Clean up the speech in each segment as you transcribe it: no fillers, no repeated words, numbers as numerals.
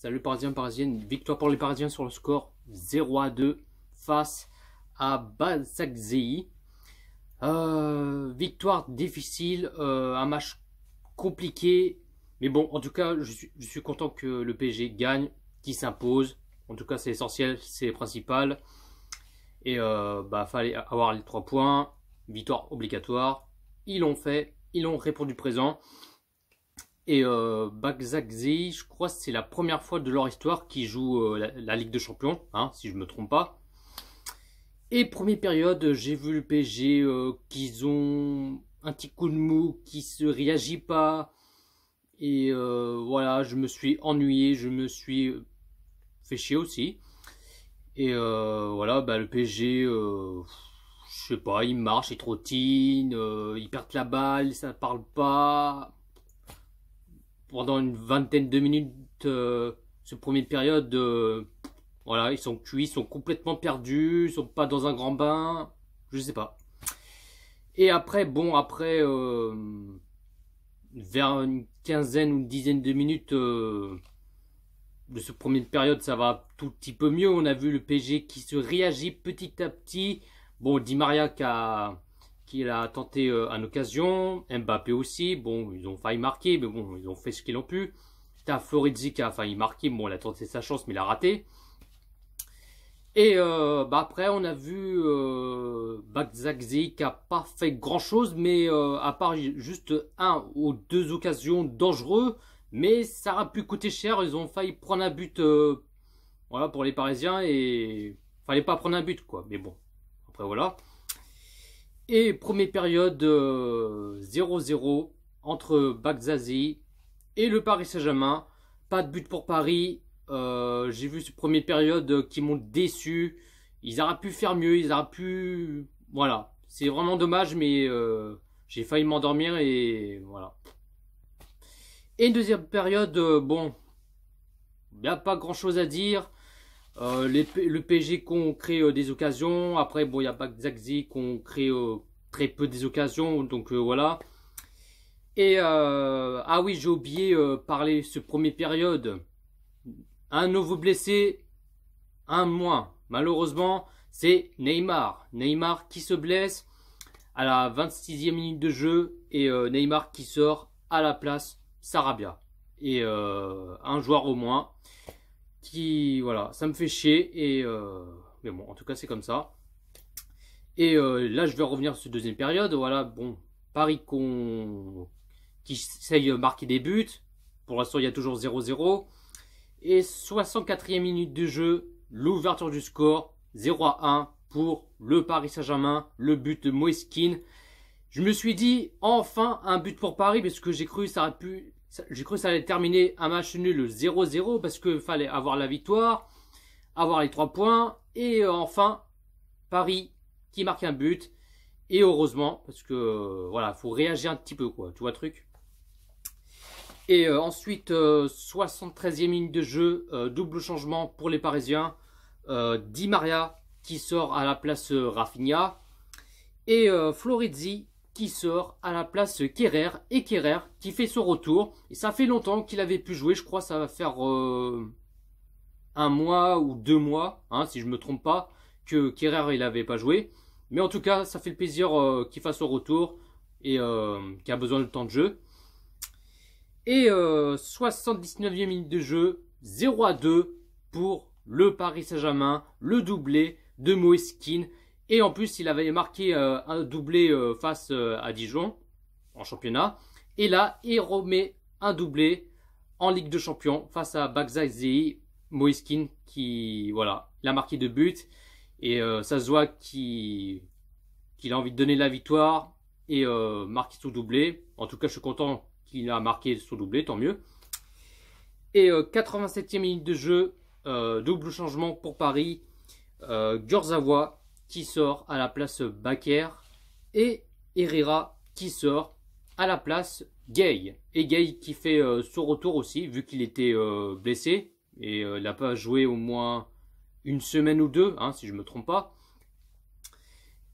Salut Parisiens, Parisiennes, victoire pour les Parisiens sur le score 0-2 face à Başakşehir. Victoire difficile, un match compliqué, mais bon, en tout cas, je suis content que le PSG gagne, qu'il s'impose. En tout cas, c'est essentiel, c'est principal. Et fallait avoir les 3 points, victoire obligatoire. Ils l'ont fait, ils ont répondu présent. Et Başakşehir, je crois que c'est la première fois de leur histoire qu'ils jouent la Ligue des Champions, hein, si je ne me trompe pas. Et première période, j'ai vu le PSG qu'ils ont un petit coup de mou, qui se réagit pas. Et voilà, je me suis ennuyé, je me suis fait chier aussi. Et voilà, le PSG, je sais pas, il marche, il trottine, il perd la balle, ça parle pas. Pendant une vingtaine de minutes, ce première période, voilà, ils sont cuits, ils sont complètement perdus, ils sont pas dans un grand bain, je sais pas. Et après, vers une quinzaine ou une dizaine de minutes de ce première période, ça va tout petit peu mieux. On a vu le PSG qui se réagit petit à petit. Bon, Di Maria qui a tenté une occasion, Mbappé aussi, bon, ils ont failli marquer, mais bon, ils ont fait ce qu'ils ont pu. T'as Florenzi qui a failli marquer, bon, il a tenté sa chance, mais il a raté. Et après, on a vu Başakşehir qui a pas fait grand chose, mais à part juste 1 ou 2 occasions dangereuses, mais ça a pu coûter cher. Ils ont failli prendre un but, voilà, pour les Parisiens, et fallait pas prendre un but, quoi. Mais bon, après voilà. Et première période 0-0 entre Başakşehir et le Paris Saint-Germain. Pas de but pour Paris. J'ai vu cette première période qui m'ont déçu. Ils auraient pu faire mieux, ils auraient pu... Voilà, c'est vraiment dommage, mais j'ai failli m'endormir et voilà. Et une deuxième période, bon, il n'y a pas grand chose à dire. Le PSG qu'on crée des occasions. Après, bon, il y a Başakşehir qu'on crée très peu des occasions. Donc voilà. Et ah oui, j'ai oublié parler ce premier période. Un nouveau blessé, un moins. Malheureusement, c'est Neymar. Neymar qui se blesse à la 26e minute de jeu. Et Neymar qui sort à la place Sarabia. Et un joueur au moins. Qui, voilà, ça me fait chier. Et mais bon, en tout cas, c'est comme ça. Et là, je vais revenir sur cette deuxième période. Voilà, bon, Paris qui essaye de marquer des buts. Pour l'instant, il y a toujours 0-0. Et 64e minute de jeu, l'ouverture du score, 0-1 pour le Paris Saint-Germain, le but de Moise Kean. Je me suis dit, enfin, un but pour Paris, parce que j'ai cru que ça allait terminer un match nul 0-0, parce qu'il fallait avoir la victoire, avoir les 3 points, et enfin, Paris qui marque un but. Et heureusement, parce que voilà, faut réagir un petit peu, quoi, tu vois le truc. Et ensuite, 73e minute de jeu, double changement pour les Parisiens. Di Maria qui sort à la place Rafinha. Et Florenzi qui sort à la place Kehrer. Et Kehrer qui fait son retour. Et ça fait longtemps qu'il avait pu jouer. Je crois que ça va faire 1 mois ou 2 mois, hein, si je ne me trompe pas, que Kehrer il n'avait pas joué. Mais en tout cas, ça fait le plaisir qu'il fasse son retour et qu'il a besoin de temps de jeu. Et 79e minute de jeu, 0-2 pour le Paris Saint-Germain, le doublé de Moise Kean. Et en plus, il avait marqué un doublé face à Dijon, en championnat. Et là, il remet un doublé en Ligue de Champions face à Başakşehir. Moise Kean qui, voilà, il a marqué 2 buts. Et ça se voit qu'il a envie de donner la victoire et marquer son doublé. En tout cas, je suis content qu'il a marqué son doublé, tant mieux. Et 87e minute de jeu, double changement pour Paris. Kurzawa qui sort à la place Bakker et Herrera qui sort à la place Gueye. Et Gueye qui fait son retour aussi, vu qu'il était blessé. Et il n'a pas joué au moins 1 semaine ou 2, hein, si je ne me trompe pas.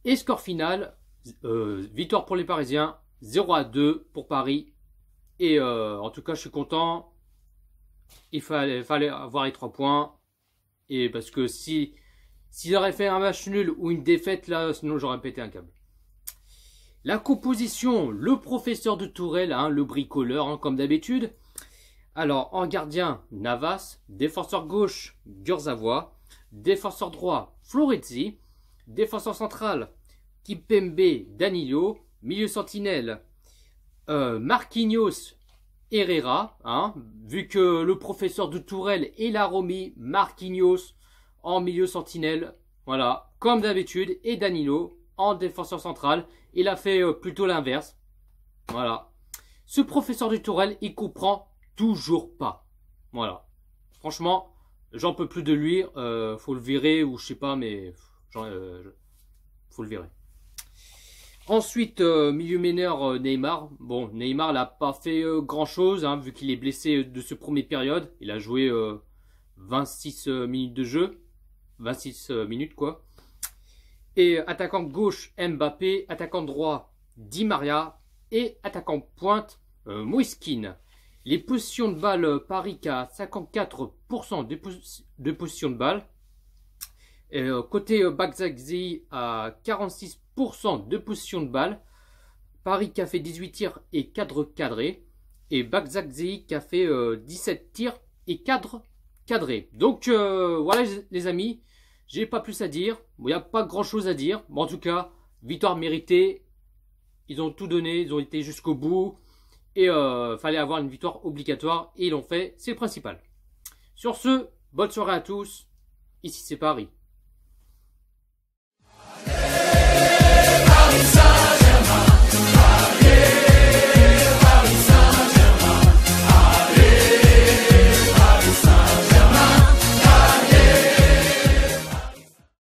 Et score final, victoire pour les Parisiens, 0-2 pour Paris. Et en tout cas, je suis content. Il fallait avoir les 3 points. Et parce que s'il aurait fait un match nul ou une défaite, là, sinon j'aurais pété un câble. La composition, le professeur de Tourelle, hein, le bricoleur, hein, comme d'habitude. Alors, en gardien, Navas. Défenseur gauche, Kurzawa. Défenseur droit, Florenzi. Défenseur central, Kimpembe, Danilo. Milieu sentinelle, Marquinhos, Herrera. Hein, vu que le professeur de Tourelle et la remis Marquinhos en milieu sentinelle. Voilà, comme d'habitude. Et Danilo en défenseur central. Il a fait plutôt l'inverse. Voilà. Ce professeur du Tourelle, il comprend toujours pas. Voilà. Franchement, j'en peux plus de lui. Faut le virer ou je sais pas, mais faut le virer. Ensuite, milieu meneur, Neymar. Bon, Neymar n'a pas fait grand chose, hein, vu qu'il est blessé de ce premier période. Il a joué 26 minutes de jeu. 26 minutes, quoi. Et attaquant gauche, Mbappé. Attaquant droit, Di Maria. Et attaquant pointe, Moiskin. Les positions de balle, Paris qui a 54% de position de balle. Côté Baczagzi à 46% de position de balle. Paris qui a fait 18 tirs et 4 cadrés. Et Baczagzi qui a fait 17 tirs et 4 cadrés. Donc voilà les amis. J'ai pas plus à dire. Il n'y a pas grand chose à dire. Bon, en tout cas, victoire méritée. Ils ont tout donné. Ils ont été jusqu'au bout. Et fallait avoir une victoire obligatoire. Et ils l'ont fait. C'est le principal. Sur ce, bonne soirée à tous. Ici c'est Paris.